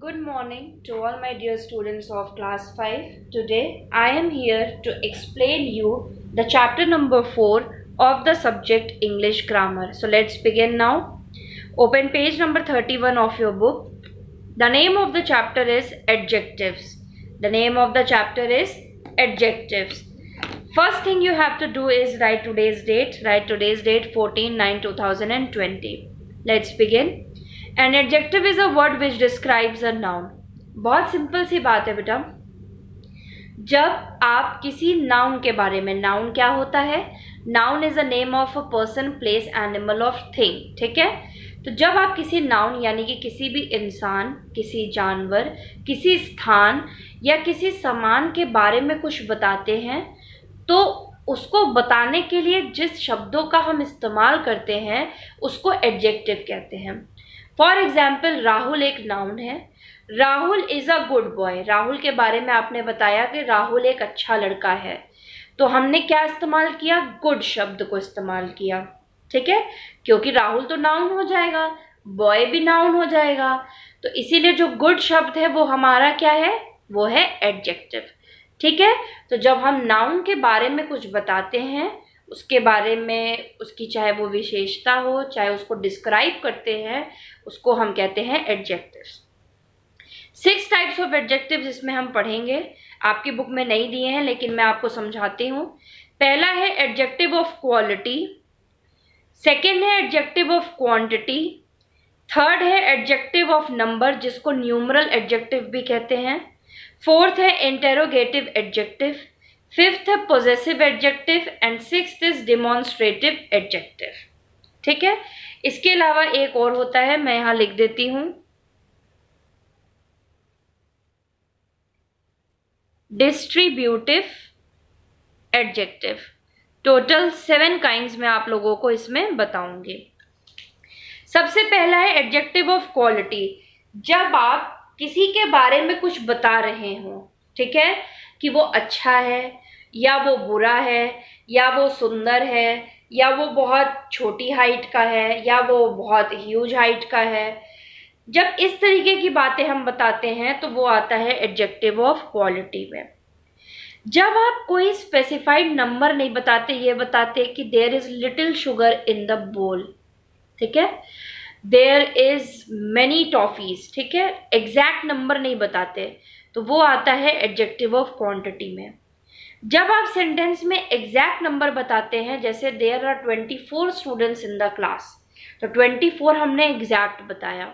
Good morning to all my dear students of class 5. Today I am here to explain you the chapter number 4 of the subject English grammar. So let's begin now. Open page number 31 of your book. The name of the chapter is adjectives. The name of the chapter is adjectives. First thing you have to do is write today's date. Write today's date 14/9/2020. Let's begin. An adjective is a word which describes a noun. बहुत simple सी बात है बेटा. जब आप किसी noun के बारे में, नाउन क्या होता है? Noun is a name of a person, place, animal of thing. ठीक है. तो जब आप किसी नाउन यानी कि किसी भी इंसान, किसी जानवर, किसी स्थान या किसी सामान के बारे में कुछ बताते हैं तो उसको बताने के लिए जिस शब्दों का हम इस्तेमाल करते हैं उसको एडजेक्टिव कहते हैं. फॉर एग्जाम्पल, राहुल एक नाउन है. Rahul is a good boy. Rahul के बारे में आपने बताया कि राहुल एक अच्छा लड़का है, तो हमने क्या इस्तेमाल किया? गुड शब्द को इस्तेमाल किया. ठीक है, क्योंकि राहुल तो नाउन हो जाएगा, बॉय भी नाउन हो जाएगा, तो इसीलिए जो गुड शब्द है वो हमारा क्या है? वो है एडजेक्टिव. ठीक है. तो जब हम नाउन के बारे में कुछ बताते हैं, उसके बारे में, उसकी चाहे वो विशेषता हो, चाहे उसको डिस्क्राइब करते हैं, उसको हम कहते हैं एडजेक्टिव्स. 6 टाइप्स ऑफ एडजेक्टिव्स इसमें हम पढ़ेंगे. आपकी बुक में नहीं दिए हैं लेकिन मैं आपको समझाती हूँ. पहला है एडजेक्टिव ऑफ क्वालिटी. सेकेंड है एडजेक्टिव ऑफ क्वांटिटी. थर्ड है एडजेक्टिव ऑफ नंबर, जिसको न्यूमरल एडजेक्टिव भी कहते हैं. फोर्थ है इंटेरोगेटिव एडजेक्टिव. फिफ्थ है possessive adjective and sixth is demonstrative adjective. ठीक है. इसके अलावा एक और होता है, मैं यहां लिख देती हूं, डिस्ट्रीब्यूटिव एडजेक्टिव. टोटल 7 काइंड्स में आप लोगों को इसमें बताऊंगी. सबसे पहला है एडजेक्टिव ऑफ क्वालिटी. जब आप किसी के बारे में कुछ बता रहे हो, ठीक है, कि वो अच्छा है या वो बुरा है या वो सुंदर है या वो बहुत छोटी हाइट का है या वो बहुत ह्यूज हाइट का है, जब इस तरीके की बातें हम बताते हैं तो वो आता है एडजेक्टिव ऑफ क्वालिटी में. जब आप कोई स्पेसिफाइड नंबर नहीं बताते, ये बताते कि there is little sugar in the bowl, ठीक है, देयर इज मेनी टॉफीज, ठीक है, एग्जैक्ट नंबर नहीं बताते, तो वो आता है एडजेक्टिव ऑफ क्वांटिटी में. जब आप सेंटेंस में एग्जैक्ट नंबर बताते हैं, जैसे there are 24 students in the class, तो 24 हमने एग्जैक्ट बताया.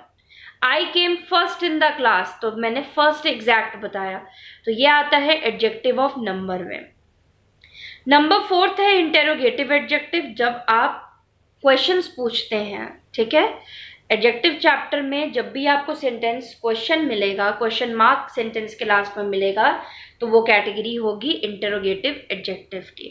I came first in the class, तो मैंने फर्स्ट एग्जैक्ट बताया, तो ये आता है एडजेक्टिव ऑफ नंबर में. नंबर 4 है इंटेरोगेटिव एडजेक्टिव. जब आप क्वेश्चंस पूछते हैं, ठीक है, एडजेक्टिव चैप्टर में जब भी आपको सेंटेंस क्वेश्चन मिलेगा, क्वेश्चन मार्क सेंटेंस के लास्ट में मिलेगा, तो वो कैटेगरी होगी इंटेरोगेटिव एडजेक्टिव की.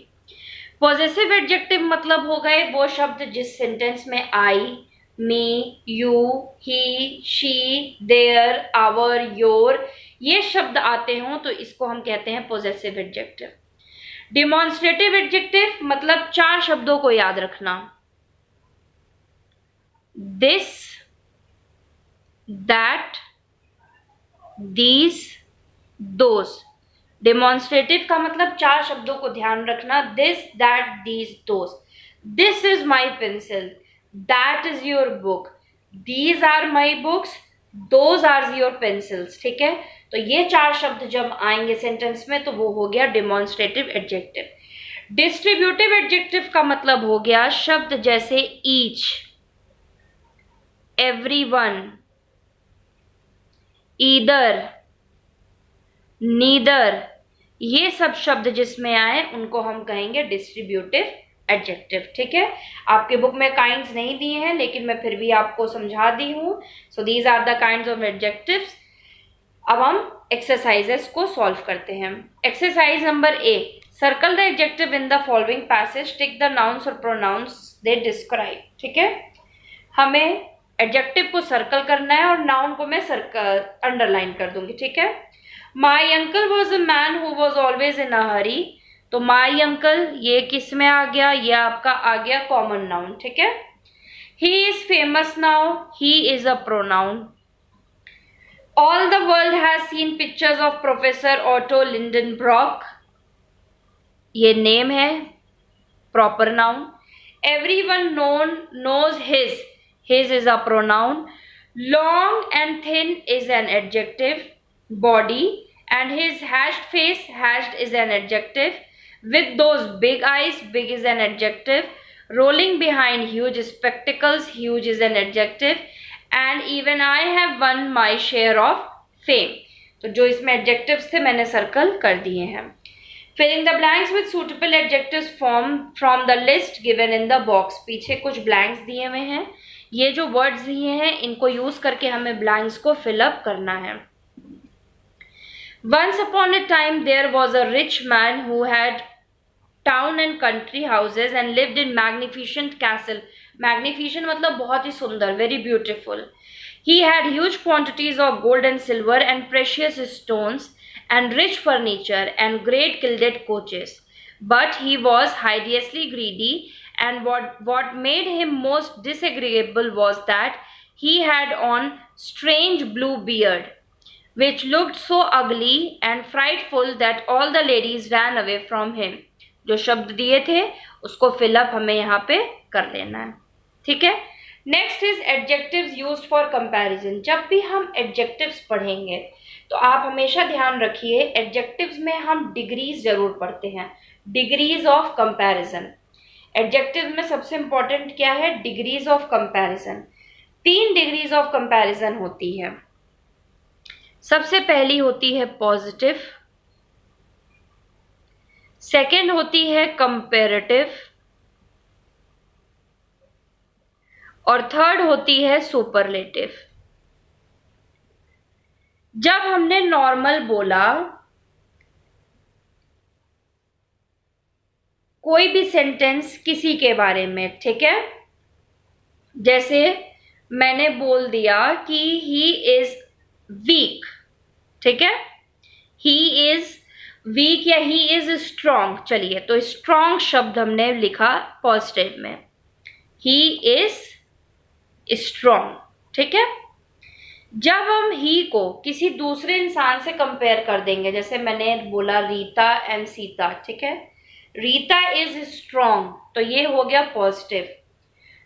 पॉजेसिव एडजेक्टिव मतलब हो गए वो शब्द जिस सेंटेंस में I, me, you, he, she, their, our, your ये शब्द आते हों, तो इसको हम कहते हैं पॉजेसिव एडजेक्टिव. डिमॉन्स्ट्रेटिव एडजेक्टिव मतलब 4 शब्दों को याद रखना. This, that, these, those. Demonstrative का मतलब 4 शब्दों को ध्यान रखना. This, that, these, those. This is my pencil, that is your book, these are my books, those are your pencils. ठीक है. तो ये 4 शब्द जब आएंगे सेंटेंस में तो वो हो गया डेमोन्स्ट्रेटिव एडजेक्टिव. डिस्ट्रीब्यूटिव एडजेक्टिव का मतलब हो गया शब्द जैसे ईच, everyone, either, neither, ये सब शब्द जिसमें आए उनको हम कहेंगे डिस्ट्रीब्यूटिव एडजेक्टिव. ठीक है. आपके बुक में काइंड्स नहीं दिए हैं लेकिन मैं फिर भी आपको समझा दी हूं. So these are the kinds of adjectives. अब हम एक्सरसाइजेस को सॉल्व करते हैं. Exercise number A, circle the adjective in the following passage, tick the nouns और प्रोनाउंस दे डिस्क्राइब. ठीक है. हमें एडजेक्टिव को सर्कल करना है और नाउन को मैं सर्कल अंडरलाइन कर दूंगी. ठीक है. My uncle was a man who was always in a hurry. तो माई अंकल ये किस में आ गया? ये आपका आ गया कॉमन नाउन. ठीक है. He is famous now, he is a pronoun. All the world has seen pictures of Professor Otto Lindenbrock. ये नेम है, proper noun. Everyone knows his. His is a pronoun. Long and thin is an adjective. Body and his hashed face. Hashed is an adjective. With those big eyes. Big is an adjective. Rolling behind huge spectacles. Huge is an adjective. And even I have won my share of fame. तो जो इसमें adjectives थे मैंने circle कर दिए हैं. Filling the blanks with suitable adjectives from the list given in the box. पीछे कुछ blanks दिए हुए हैं. ये जो words दिए हैं इनको use करके हमें blanks को fill up करना है. Once upon a time there was a rich man who had town and country houses and lived in magnificent castle. Magnificent मतलब बहुत ही सुंदर, very beautiful. He had huge quantities of gold and silver and precious stones and rich furniture and great gilded coaches. But he was hideously greedy, and what made him most disagreeable was that he had on strange blue beard, which looked so ugly and frightful that all the ladies ran away from him. जो शब्द दिए थे उसको fill up हमें यहाँ पे कर लेना है. ठीक है. Next is adjectives used for comparison. जब भी हम एडजेक्टिव्स पढ़ेंगे तो आप हमेशा ध्यान रखिए एडजेक्टिव्स में हम डिग्रीज जरूर पढ़ते हैं. Degrees of comparison. एडजेक्टिव में सबसे इंपॉर्टेंट क्या है? Degrees of comparison. 3 degrees of comparison होती है. सबसे पहली होती है पॉजिटिव, सेकेंड होती है कंपैरेटिव और थर्ड होती है सुपरलेटिव. जब हमने नॉर्मल बोला कोई भी सेंटेंस किसी के बारे में, ठीक है, जैसे मैंने बोल दिया कि ही इज वीक, ठीक है, ही इज वीक या ही इज स्ट्रॉन्ग. चलिए, तो स्ट्रॉन्ग शब्द हमने लिखा पॉजिटिव में, ही इज स्ट्रॉन्ग. ठीक है. जब हम ही को किसी दूसरे इंसान से कंपेयर कर देंगे, जैसे मैंने बोला रीता एंड सीता, ठीक है, रीता इज स्ट्रॉन्ग, तो ये हो गया positive.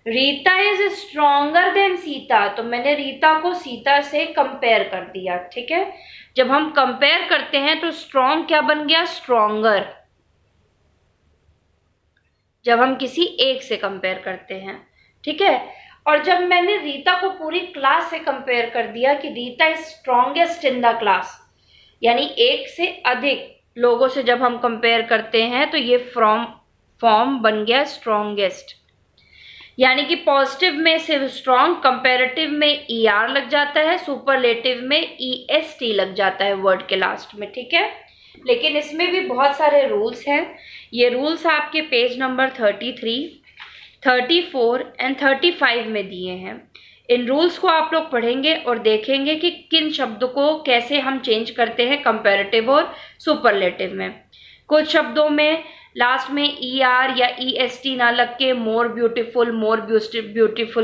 Rita is stronger than Sita, तो मैंने रीता को सीता से कंपेयर कर दिया. ठीक है. जब हम कंपेयर करते हैं तो स्ट्रॉन्ग क्या बन गया? स्ट्रॉन्गर. जब हम किसी एक से कंपेयर करते हैं. ठीक है. और जब मैंने रीता को पूरी क्लास से कंपेयर कर दिया कि Rita is strongest in the class, यानी एक से अधिक लोगों से जब हम कंपेयर करते हैं तो ये फॉर्म बन गया स्ट्रॉन्गेस्ट. यानी कि पॉजिटिव में सिर्फ स्ट्रॉन्ग, कंपैरेटिव में ER लग जाता है, सुपरलेटिव में EST लग जाता है वर्ड के लास्ट में. ठीक है. लेकिन इसमें भी बहुत सारे रूल्स हैं. ये रूल्स आपके पेज नंबर 33, 34 एंड 35 में दिए हैं. इन रूल्स को आप लोग पढ़ेंगे और देखेंगे कि किन शब्दों को कैसे हम चेंज करते हैं कंपैरेटिव और सुपरलेटिव में. कुछ शब्दों में लास्ट में ER या EST ना लग के मोर ब्यूटीफुल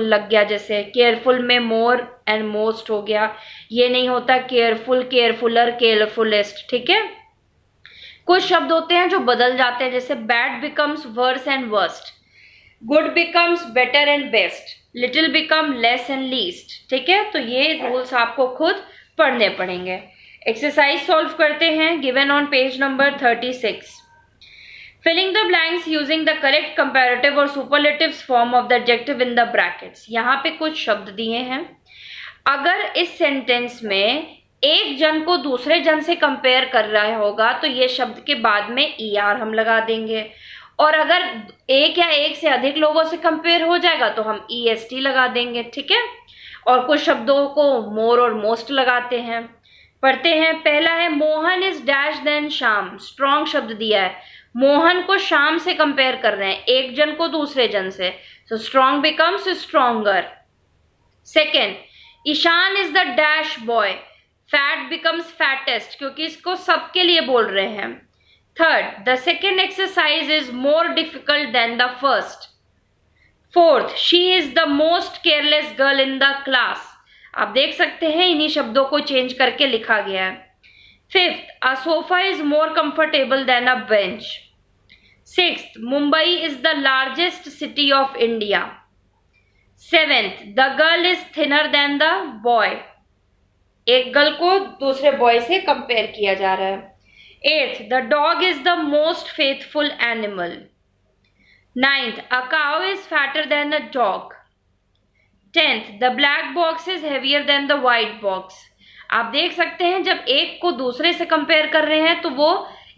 लग गया. जैसे केयरफुल में मोर एंड मोस्ट हो गया. ये नहीं होता केयरफुल, केयरफुलर, केयरफुलेस्ट. ठीक है. कुछ शब्द होते हैं जो बदल जाते हैं, जैसे bad becomes worse and worst, good becomes better and best, little become less and least. ठीक है. तो ये रूल्स आपको खुद पढ़ने पड़ेंगे. एक्सरसाइज सॉल्व करते हैं, given on page number 36. Filling the blanks using the correct comparative or superlatives form of the adjective in the brackets. यहाँ पे कुछ शब्द दिए हैं. अगर इस सेंटेंस में एक जन को दूसरे जन से कंपेयर कर रहा होगा तो ये शब्द के बाद में ER हम लगा देंगे, और अगर एक या एक से अधिक लोगों से कंपेयर हो जाएगा तो हम EST लगा देंगे. ठीक है. और कुछ शब्दों को मोर और मोस्ट लगाते हैं. पढ़ते हैं. पहला है Mohan is dash than Shyam. Strong शब्द दिया है. मोहन को श्याम से कंपेयर कर रहे हैं, एक जन को दूसरे जन से, so strong becomes stronger. Second, Ishan is the dash boy. Fat becomes fattest, क्योंकि इसको सबके लिए बोल रहे हैं. Third, the second exercise is more difficult than the first. Fourth, she is the most careless girl in the class. आप देख सकते हैं इन्हीं शब्दों को चेंज करके लिखा गया है। Fifth, a sofa is more comfortable than a bench. Sixth, Mumbai is the largest city of India. Seventh, the girl is thinner than the boy. एक गर्ल को दूसरे बॉय से कंपेयर किया जा रहा है। Eighth, the dog is the most faithful animal. Ninth, a cow is fatter than a dog. Tenth, the black box is heavier than the white box. आप देख सकते हैं जब एक को दूसरे से कंपेयर कर रहे हैं तो वो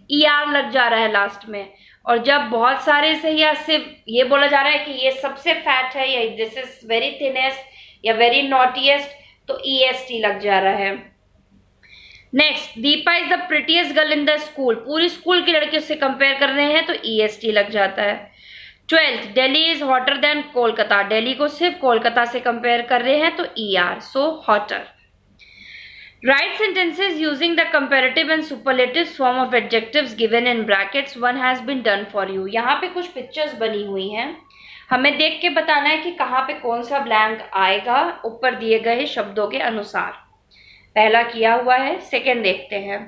ER लग जा रहा है लास्ट में, और जब बहुत सारे से या सिर्फ ये बोला जा रहा है कि ये सबसे फैट है या दिस इज वेरी थिनेस्ट या वेरी नॉटीएस्ट तो EST लग जा रहा है। Next, Deepa is the prettiest girl in the school. पूरी स्कूल की लड़कियों से कंपेयर कर रहे हैं तो EST लग जाता है। 12th, Delhi is hotter then Kolkata. Delhi को सिर्फ कोलकाता से कंपेयर कर रहे हैं तो ER, so hotter. Write sentences using the comparative and superlative form of adjectives given in brackets. One has been done for you. यहाँ पे कुछ पिक्चर्स बनी हुई हैं, हमें देख के बताना है कि कहाँ पे कौन सा ब्लैंक आएगा ऊपर दिए गए शब्दों के अनुसार। पहला किया हुआ है, सेकंड देखते हैं।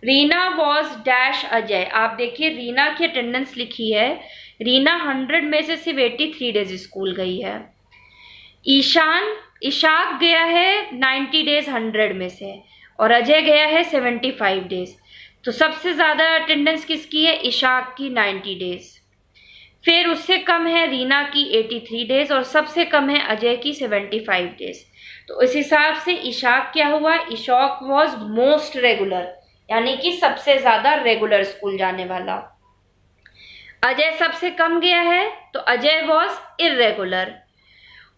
Reena was dash Ajay. आप देखिए रीना की अटेंडेंस लिखी है, रीना 100 में से सिर्फ 83 डेज स्कूल गई है। इशाक गया है 90 डेज 100 में से, और अजय गया है 75 डेज। तो सबसे ज़्यादा अटेंडेंस किसकी है? इशाक की 90 डेज। फिर उससे कम है रीना की 83 डेज, और सबसे कम है अजय की 75 डेज। तो इस हिसाब से इशाक क्या हुआ? इशाक वॉज मोस्ट रेगुलर, यानी कि सबसे ज़्यादा रेगुलर स्कूल जाने वाला। अजय सबसे कम गया है तो अजय वॉज इर्रेगुलर।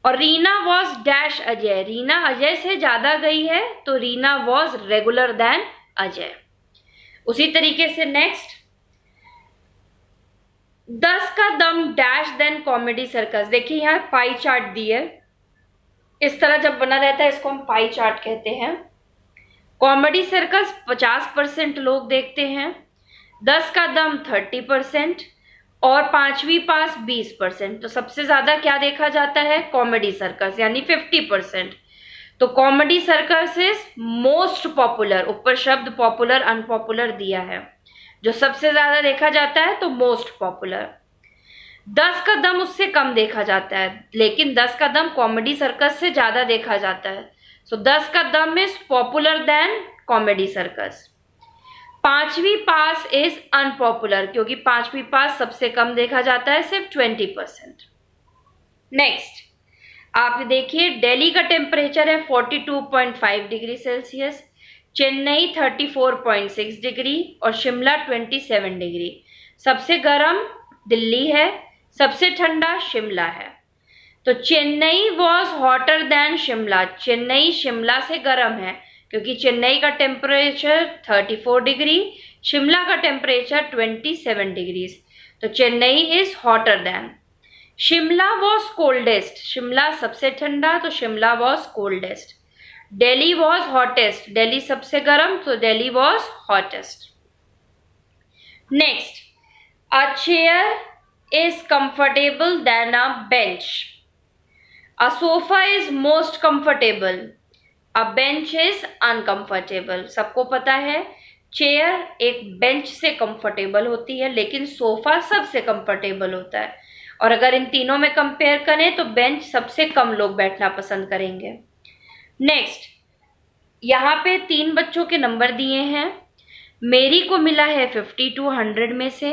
और रीना वॉज डैश अजय, रीना अजय से ज्यादा गई है तो Reena was regular than Ajay. उसी तरीके से नेक्स्ट, 10 का दम डैश देन कॉमेडी सर्कस। देखिए यहाँ पाई चार्ट दी है, इस तरह जब बना रहता है इसको हम पाई चार्ट कहते हैं। कॉमेडी सर्कस 50% लोग देखते हैं, 10 का दम 30% और 5वीं पास 20%। तो सबसे ज्यादा क्या देखा जाता है? कॉमेडी सर्कस, यानी 50%। तो comedy circus is most popular, ऊपर शब्द पॉपुलर अनपॉपुलर दिया है, जो सबसे ज्यादा देखा जाता है तो मोस्ट पॉपुलर। 10 का दम उससे कम देखा जाता है, लेकिन 10 का दम कॉमेडी सर्कस से ज्यादा देखा जाता है। सो 10 का दम is popular than comedy circus. 5वीं पास इज अनपॉपुलर, क्योंकि 5वीं पास सबसे कम देखा जाता है, सिर्फ 20%। नेक्स्ट, आप देखिए दिल्ली का टेम्परेचर है 42.5 डिग्री सेल्सियस, चेन्नई 34.6 डिग्री और शिमला 27 डिग्री। सबसे गर्म दिल्ली है, सबसे ठंडा शिमला है। तो Chennai was hotter than Shimla, Chennai Shimla से गर्म है, क्योंकि चेन्नई का टेम्परेचर 34 डिग्री, शिमला का टेम्परेचर 27 डिग्रीज। तो Chennai is hotter than. Shimla was coldest, Shimla सबसे ठंडा तो Shimla was coldest. Delhi was hottest, Delhi सबसे गर्म तो Delhi was hottest. Next, a chair is comfortable than a bench. A sofa is most comfortable, a bench is uncomfortable. सबको पता है चेयर एक बेंच से कंफर्टेबल होती है, लेकिन सोफा सबसे कंफर्टेबल होता है। और अगर इन तीनों में कंपेयर करें तो बेंच सबसे कम लोग बैठना पसंद करेंगे। नेक्स्ट, यहाँ पे 3 बच्चों के नंबर दिए हैं। मेरी को मिला है 52 100 में से,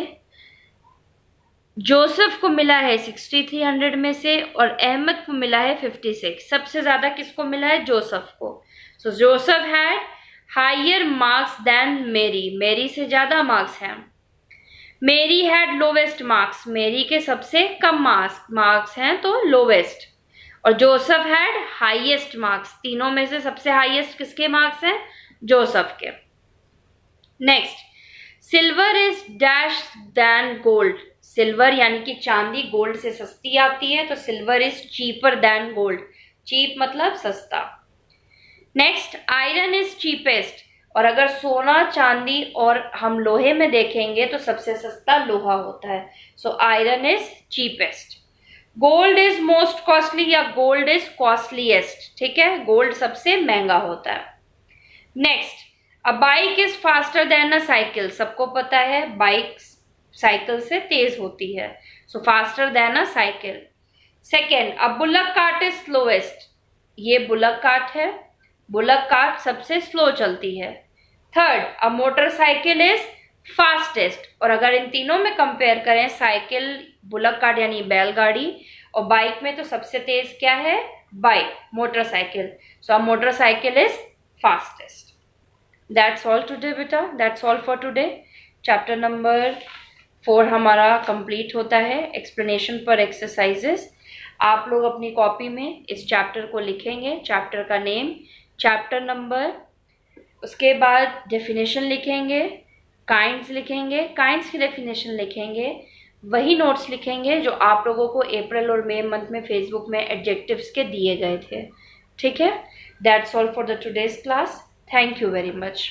जोसेफ को मिला है 63 100 में से, और अहमद को मिला है 56। सबसे ज्यादा किसको मिला है? जोसेफ को। So Joseph had higher marks than Mary, Mary से ज्यादा मार्क्स हैं। मेरी हैड लोवेस्ट मार्क्स, मेरी के सबसे कम मार्क्स हैं तो लोवेस्ट। और जोसेफ हैड हाईएस्ट मार्क्स, तीनों में से सबसे हाईएस्ट किसके मार्क्स हैं? जोसेफ के। Next, silver is dash than gold, silver यानी कि चांदी गोल्ड से सस्ती आती है, तो silver is cheaper than gold, cheap मतलब सस्ता। नेक्स्ट, आयरन इज चीपेस्ट, और अगर सोना चांदी और हम लोहे में देखेंगे तो सबसे सस्ता लोहा होता है, so iron is cheapest. Gold is most costly या गोल्ड इज कॉस्टलीएस्ट, ठीक है, गोल्ड सबसे महंगा होता है। Next, a bike is faster than a cycle, सबको पता है बाइक साइकिल से तेज होती है, so faster than a cycle. Second, a bullock cart is slowest, ये बुलक कार्ट है, बुलक कार्ट सबसे स्लो चलती है। Third, a motorcycle is fastest, और अगर इन तीनों में कंपेयर करें साइकिल, बुलक कार्ट यानी बैलगाड़ी और बाइक में, तो सबसे तेज क्या है, bike, motorcycle, so a motorcycle is fastest. That's all today बेटा, that's all for today. Chapter number 4 हमारा कंप्लीट होता है। एक्सप्लेनेशन पर एक्सरसाइजेस आप लोग अपनी कॉपी में इस चैप्टर को लिखेंगे, चैप्टर का नेम, चैप्टर नंबर, उसके बाद डेफिनेशन लिखेंगे, काइंड्स लिखेंगे, काइंड्स की डेफिनेशन लिखेंगे, वही नोट्स लिखेंगे जो आप लोगों को अप्रैल और मई मंथ में फेसबुक में एडजेक्टिव्स के दिए गए थे, ठीक है। That's all for the today's class. Thank you very much.